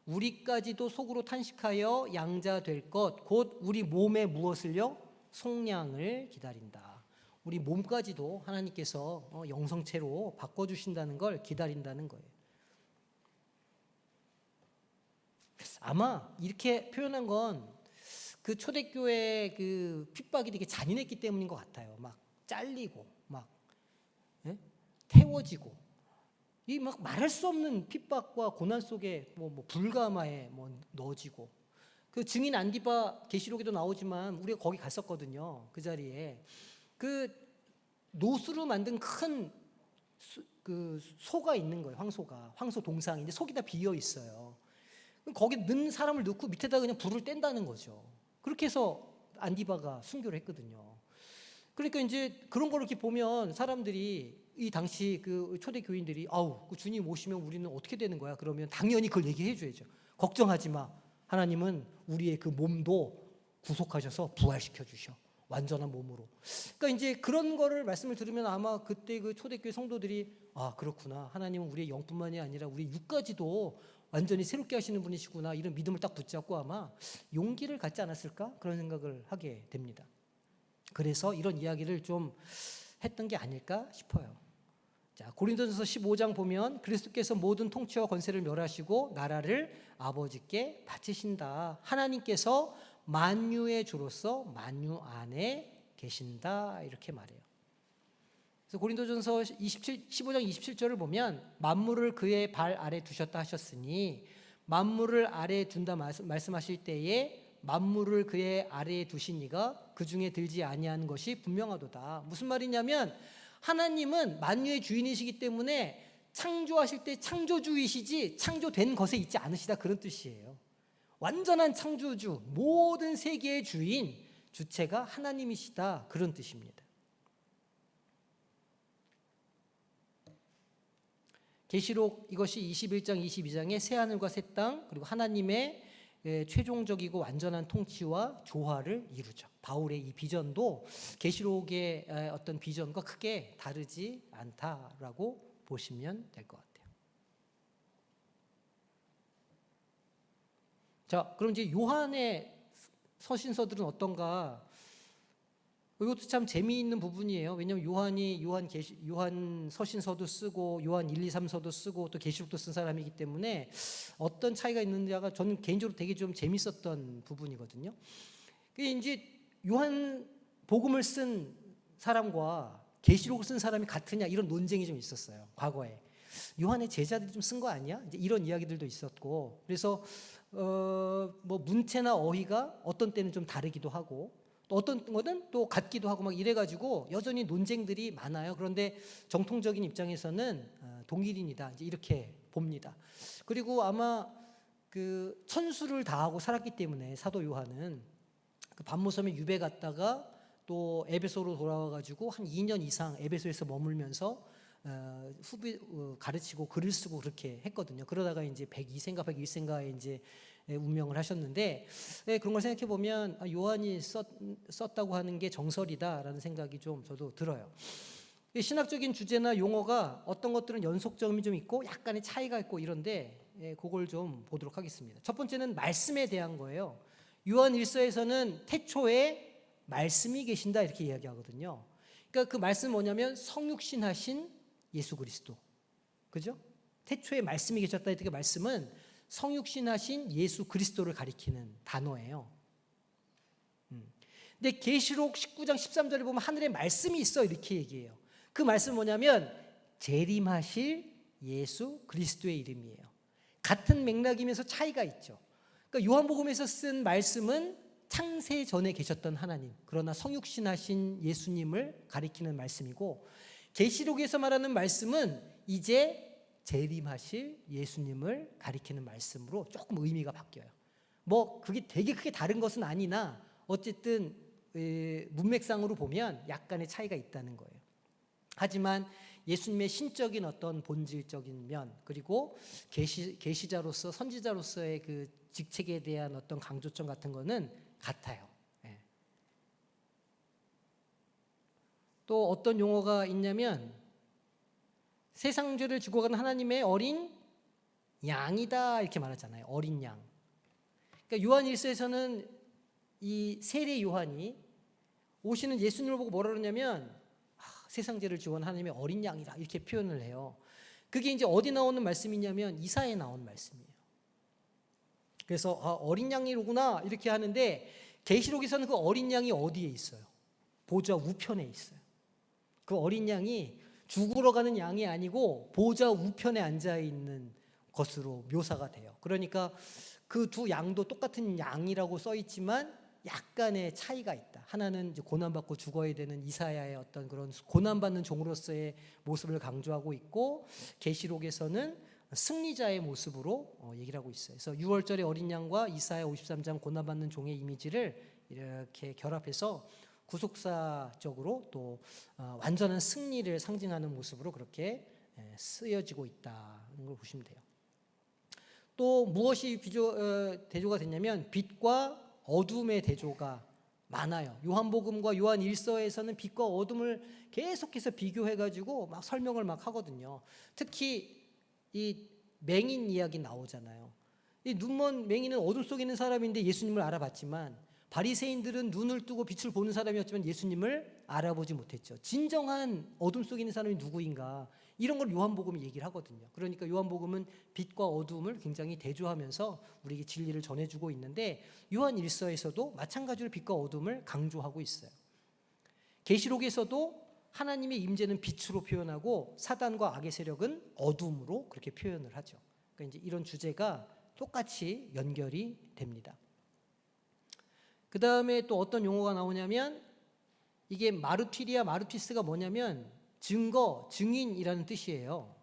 Speaker 1: 우리까지도 속으로 탄식하여 양자 될 것 곧 우리 몸에 무엇을요? 속량을 기다린다. 우리 몸까지도 하나님께서 영성체로 바꿔주신다는 걸 기다린다는 거예요. 아마 이렇게 표현한 건 그 초대교회 그 핍박이 되게 잔인했기 때문인 것 같아요. 막 잘리고 막 태워지고 이 막 말할 수 없는 핍박과 고난 속에 뭐 불가마에 넣어지고, 그 증인 안디바 계시록에도 나오지만 우리가 거기 갔었거든요. 그 자리에 그 노수로 만든 큰 그 소가 있는 거예요. 황소 동상인데 속이 다 비어 있어요. 거기 넣는 사람을 넣고 밑에다 그냥 불을 뗀다는 거죠. 그렇게 해서 안디바가 순교를 했거든요. 그러니까 이제 그런 걸 이렇게 보면 사람들이 이 당시 그 초대 교인들이 아우 그 주님 오시면 우리는 어떻게 되는 거야? 그러면 당연히 그걸 얘기해 줘야죠. 걱정하지 마. 하나님은 우리의 그 몸도 구속하셔서 부활시켜 주셔. 완전한 몸으로. 그러니까 이제 그런 거를 말씀을 들으면 아마 그때 그 초대교회 성도들이 아 그렇구나. 하나님은 우리의 영뿐만이 아니라 우리 육까지도 완전히 새롭게 하시는 분이시구나. 이런 믿음을 딱 붙잡고 아마 용기를 갖지 않았을까? 그런 생각을 하게 됩니다. 그래서 이런 이야기를 좀 했던 게 아닐까 싶어요. 자, 고린도전서 15장 보면 그리스도께서 모든 통치와 권세를 멸하시고 나라를 아버지께 바치신다. 하나님께서 만유의 주로서 만유 안에 계신다. 이렇게 말해요. 그래서 고린도전서 15장 27절을 보면 만물을 그의 발 아래 두셨다 하셨으니 만물을 아래에 둔다 말씀하실 때에 만물을 그의 아래에 두신 이가 그 중에 들지 아니하는 것이 분명하도다. 무슨 말이냐면 하나님은 만유의 주인이시기 때문에 창조하실 때 창조주이시지 창조된 것에 있지 않으시다 그런 뜻이에요. 완전한 창조주, 모든 세계의 주인, 주체가 하나님이시다 그런 뜻입니다. 계시록 이것이 21장 22장의 새하늘과 새 땅 그리고 하나님의 최종적이고 완전한 통치와 조화를 이루죠. 바울의 이 비전도 계시록의 어떤 비전과 크게 다르지 않다라고 보시면 될 것 같아요. 자, 그럼 이제 요한의 서신서들은 어떤가? 이것도 참 재미있는 부분이에요. 왜냐하면 요한 서신서도 쓰고 요한 1, 2, 3서도 쓰고 또 계시록도 쓴 사람이기 때문에 어떤 차이가 있는지가 저는 개인적으로 되게 좀 재밌었던 부분이거든요. 이제 요한 복음을 쓴 사람과 계시록을 쓴 사람이 같으냐 이런 논쟁이 좀 있었어요. 과거에 요한의 제자들이 좀 쓴 거 아니야? 이제 이런 이야기들도 있었고 그래서 뭐 문체나 어휘가 어떤 때는 좀 다르기도 하고. 또 어떤 거는 또 같기도 하고 막 이래가지고 여전히 논쟁들이 많아요. 그런데 정통적인 입장에서는 동일인이다 이제 이렇게 봅니다. 그리고 아마 그 천수를 다하고 살았기 때문에 사도 요한은 그 반모섬에 유배 갔다가 또 에베소로 돌아와가지고 한 2년 이상 에베소에서 머물면서 가르치고 글을 쓰고 그렇게 했거든요. 그러다가 이제 102세인가 101세인가에 이제 운명을 하셨는데 그런 걸 생각해 보면 요한이 썼다고 하는 게 정설이다라는 생각이 좀 저도 들어요. 신학적인 주제나 용어가 어떤 것들은 연속점이 좀 있고 약간의 차이가 있고 이런데 그걸 좀 보도록 하겠습니다. 첫 번째는 말씀에 대한 거예요. 요한 1서에서는 태초에 말씀이 계신다 이렇게 이야기하거든요. 그러니까 그 말씀은 뭐냐면 성육신하신 예수 그리스도. 그죠? 태초에 말씀이 계셨다 했던 그 말씀은 성육신하신 예수 그리스도를 가리키는 단어예요. 근데 계시록 19장 13절에 보면 하늘에 말씀이 있어 이렇게 얘기해요. 그 말씀은 뭐냐면 재림하실 예수 그리스도의 이름이에요. 같은 맥락이면서 차이가 있죠. 그러니까 요한복음에서 쓴 말씀은 창세 전에 계셨던 하나님, 그러나 성육신하신 예수님을 가리키는 말씀이고 계시록에서 말하는 말씀은 이제 재림하실 예수님을 가리키는 말씀으로 조금 의미가 바뀌어요. 뭐 그게 되게 크게 다른 것은 아니나 어쨌든 문맥상으로 보면 약간의 차이가 있다는 거예요. 하지만 예수님의 신적인 어떤 본질적인 면 그리고 계시자로서 선지자로서의 그 직책에 대한 어떤 강조점 같은 거는 같아요. 또 어떤 용어가 있냐면 세상 죄를 지고 가는 하나님의 어린 양이다 이렇게 말하잖아요. 어린 양. 그러니까 요한 1서에서는 이 세례 요한이 오시는 예수님을 보고 뭐라 그러냐면 세상 죄를 지고 가는 하나님의 어린 양이다 이렇게 표현을 해요. 그게 이제 어디 나오는 말씀이냐면 이사야에 나온 말씀이에요. 그래서 어린 양이로구나 이렇게 하는데 계시록에서는 그 어린 양이 어디에 있어요? 보좌 우편에 있어요. 그 어린 양이 죽으러 가는 양이 아니고 보좌 우편에 앉아 있는 것으로 묘사가 돼요. 그러니까 그 두 양도 똑같은 양이라고 써 있지만 약간의 차이가 있다. 하나는 이제 고난받고 죽어야 되는 이사야의 어떤 그런 고난받는 종으로서의 모습을 강조하고 있고 계시록에서는 승리자의 모습으로 얘기를 하고 있어요. 그래서 6월절의 어린 양과 이사야 53장 고난받는 종의 이미지를 이렇게 결합해서 구속사적으로 또 완전한 승리를 상징하는 모습으로 그렇게 쓰여지고 있다는 걸 보시면 돼요. 또 무엇이 대조가 됐냐면 빛과 어둠의 대조가 많아요. 요한복음과 요한 1서에서는 빛과 어둠을 계속해서 비교해가지고 막 설명을 막 하거든요. 특히 이 맹인 이야기 나오잖아요. 이 눈먼 맹인은 어둠 속에 있는 사람인데 예수님을 알아봤지만 바리새인들은 눈을 뜨고 빛을 보는 사람이었지만 예수님을 알아보지 못했죠. 진정한 어둠 속에 있는 사람이 누구인가, 이런 걸 요한복음이 얘기를 하거든요. 그러니까 요한복음은 빛과 어둠을 굉장히 대조하면서 우리에게 진리를 전해주고 있는데 요한 1서에서도 마찬가지로 빛과 어둠을 강조하고 있어요. 계시록에서도 하나님의 임재는 빛으로 표현하고 사단과 악의 세력은 어둠으로 그렇게 표현을 하죠. 그러니까 이제 이런 주제가 똑같이 연결이 됩니다. 그 다음에 또 어떤 용어가 나오냐면 이게 마르티리아 마르티스가 뭐냐면 증거, 증인이라는 뜻이에요.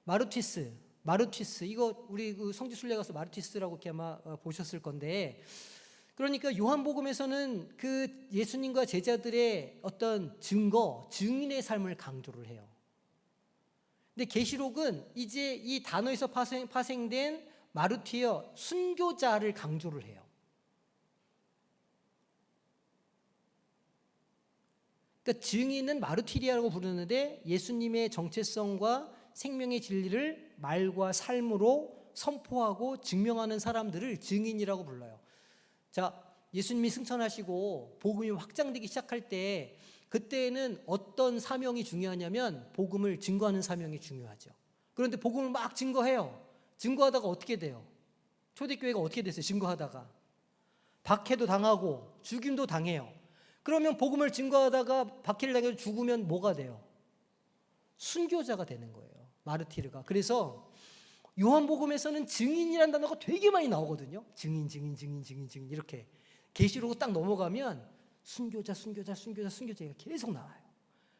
Speaker 1: 마르티스 이거 우리 그 성지순례 가서 마르티스라고 이렇게 아마 보셨을 건데, 그러니까 요한복음에서는 그 예수님과 제자들의 어떤 증거, 증인의 삶을 강조를 해요. 근데 계시록은 이제 이 단어에서 파생된 마르티어, 순교자를 강조를 해요. 그러니까 증인은 마르티리아라고 부르는데 예수님의 정체성과 생명의 진리를 말과 삶으로 선포하고 증명하는 사람들을 증인이라고 불러요. 자, 예수님이 승천하시고 복음이 확장되기 시작할 때 그때는 어떤 사명이 중요하냐면 복음을 증거하는 사명이 중요하죠. 그런데 복음을 막 증거해요. 증거하다가 어떻게 돼요? 초대교회가 어떻게 됐어요? 증거하다가 박해도 당하고 죽임도 당해요. 그러면 복음을 증거하다가 박해를 당해서 죽으면 뭐가 돼요? 순교자가 되는 거예요. 마르티르가. 그래서 요한복음에서는 증인이라는 단어가 되게 많이 나오거든요. 증인 이렇게. 계시록으로 딱 넘어가면 순교자 얘기가 계속 나와요.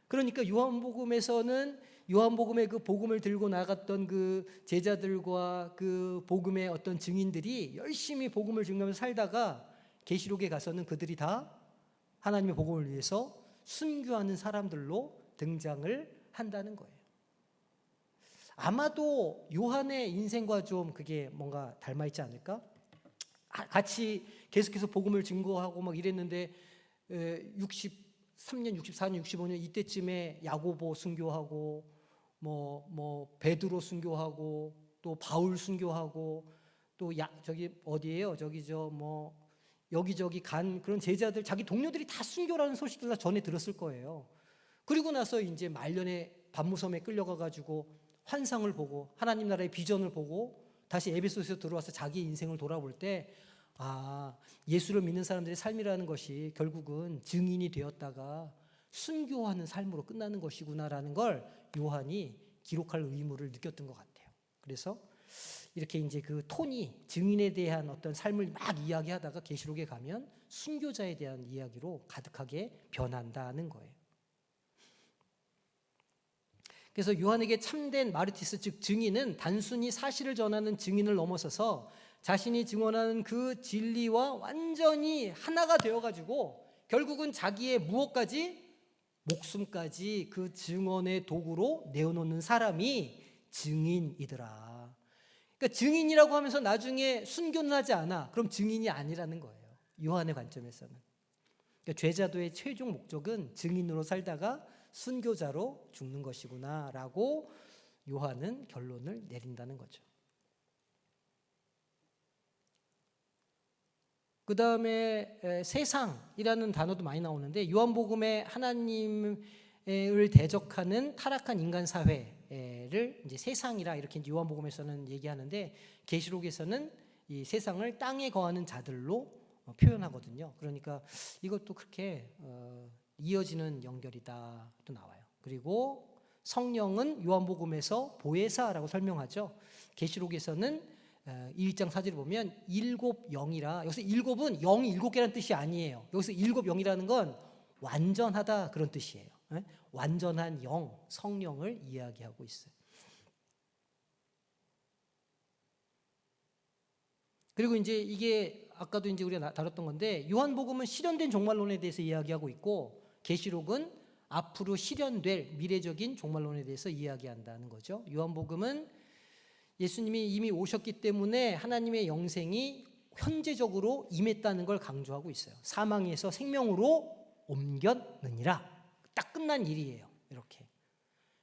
Speaker 1: 그러니까 요한복음에서는 요한복음의 그 복음을 들고 나갔던 그 제자들과 그 복음의 어떤 증인들이 열심히 복음을 증거하면서 살다가 계시록에 가서는 그들이 다 하나님의 복음을 위해서 순교하는 사람들로 등장을 한다는 거예요. 아마도 요한의 인생과 좀 그게 뭔가 닮아 있지 않을까? 같이 계속해서 복음을 증거하고 막 이랬는데 63년, 64년, 65년 이때쯤에 야고보 순교하고 뭐 베드로 순교하고 또 바울 순교하고 또 저기 어디예요? 여기저기 간 그런 제자들, 자기 동료들이 다 순교라는 소식들 다 전해 들었을 거예요. 그리고 나서 이제 말년에 반무섬에 끌려가 가지고 환상을 보고 하나님 나라의 비전을 보고 다시 에베소에서 들어와서 자기 인생을 돌아볼 때 예수를 믿는 사람들의 삶이라는 것이 결국은 증인이 되었다가 순교하는 삶으로 끝나는 것이구나라는 걸 요한이 기록할 의무를 느꼈던 것 같아요. 그래서 이렇게 이제 그 톤이 증인에 대한 어떤 삶을 막 이야기하다가 계시록에 가면 순교자에 대한 이야기로 가득하게 변한다는 거예요. 그래서 요한에게 참된 마르티스, 즉 증인은 단순히 사실을 전하는 증인을 넘어서서 자신이 증언하는 그 진리와 완전히 하나가 되어가지고 결국은 자기의 무엇까지? 목숨까지 그 증언의 도구로 내어놓는 사람이 증인이더라. 그러니까 증인이라고 하면서 나중에 순교는 하지 않아. 그럼 증인이 아니라는 거예요. 요한의 관점에서는. 그러니까 죄자도의 최종 목적은 증인으로 살다가 순교자로 죽는 것이구나라고 요한은 결론을 내린다는 거죠. 그 다음에 세상이라는 단어도 많이 나오는데 요한복음에 하나님을 대적하는 타락한 인간 사회를 이제 세상이라 이렇게 요한복음에서는 얘기하는데 계시록에서는 이 세상을 땅에 거하는 자들로 표현하거든요. 그러니까 이것도 그렇게 이어지는 연결이다 또 나와요. 그리고 성령은 요한복음에서 보혜사라고 설명하죠. 계시록에서는 1장 4절을 보면 일곱 영이라, 여기서 일곱은 영이 7개라는 뜻이 아니에요. 여기서 일곱 영이라는 건 완전하다 그런 뜻이에요. 완전한 영, 성령을 이야기하고 있어요. 그리고 이제 이게 아까도 이제 우리가 다뤘던 건데 요한복음은 실현된 종말론에 대해서 이야기하고 있고 계시록은 앞으로 실현될 미래적인 종말론에 대해서 이야기한다는 거죠. 요한복음은 예수님이 이미 오셨기 때문에 하나님의 영생이 현재적으로 임했다는 걸 강조하고 있어요. 사망에서 생명으로 옮겼느니라. 딱 끝난 일이에요. 이렇게.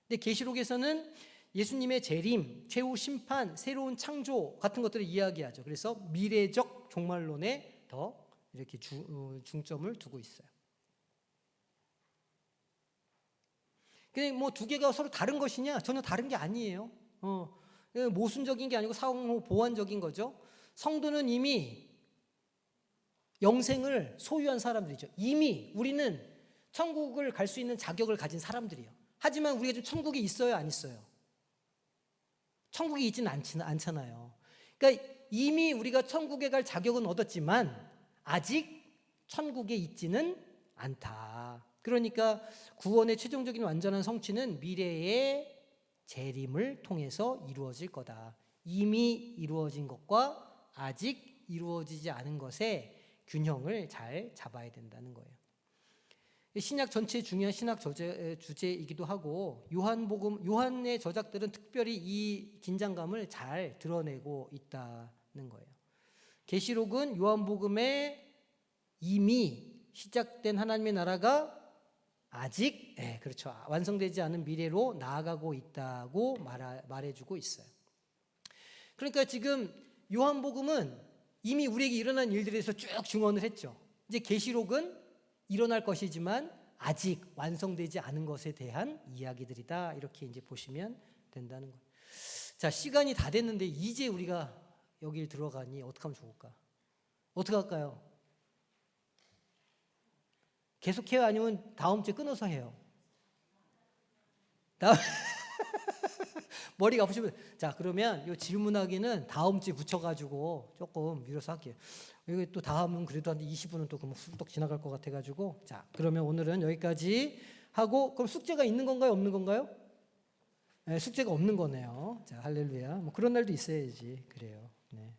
Speaker 1: 근데 계시록에서는 예수님의 재림, 최후 심판, 새로운 창조 같은 것들을 이야기하죠. 그래서 미래적 종말론에 더 이렇게 중점을 두고 있어요. 그냥 뭐 두 개가 서로 다른 것이냐? 전혀 다른 게 아니에요. 모순적인 게 아니고 상호 보완적인 거죠. 성도는 이미 영생을 소유한 사람들이죠. 이미 우리는 천국을 갈 수 있는 자격을 가진 사람들이에요. 하지만 우리가 좀 천국에 있어요, 안 있어요? 천국에 있지는 않잖아요. 그러니까 이미 우리가 천국에 갈 자격은 얻었지만 아직 천국에 있지는 않다. 그러니까 구원의 최종적인 완전한 성취는 미래의 재림을 통해서 이루어질 거다. 이미 이루어진 것과 아직 이루어지지 않은 것의 균형을 잘 잡아야 된다는 거예요. 신약 전체의 중요한 신학 주제이기도 하고 요한의 저작들은 특별히 이 긴장감을 잘 드러내고 있다는 거예요. 계시록은 요한복음에 이미 시작된 하나님의 나라가 아직 그렇죠. 완성되지 않은 미래로 나아가고 있다고 말해주고 있어요. 그러니까 지금 요한복음은 이미 우리에게 일어난 일들에 대해서 쭉 증언을 했죠. 이제 계시록은 일어날 것이지만 아직 완성되지 않은 것에 대한 이야기들이다. 이렇게 이제 보시면 된다는 거예요. 자, 시간이 다 됐는데 이제 우리가 여길 들어가니 어떻게 하면 좋을까? 어떻게 할까요? 계속해요? 아니면 다음 주에 끊어서 해요? 머리가 아프시면 자, 그러면 이 질문하기는 다음 주에 붙여가지고 조금 미뤄서 할게요. 여기 또 다음은 그래도 한 20분은 또 훌떡 지나갈 것 같아가지고 자, 그러면 오늘은 여기까지 하고 그럼 숙제가 있는 건가요? 없는 건가요? 네, 숙제가 없는 거네요. 자, 할렐루야. 뭐 그런 날도 있어야지. 그래요. 네.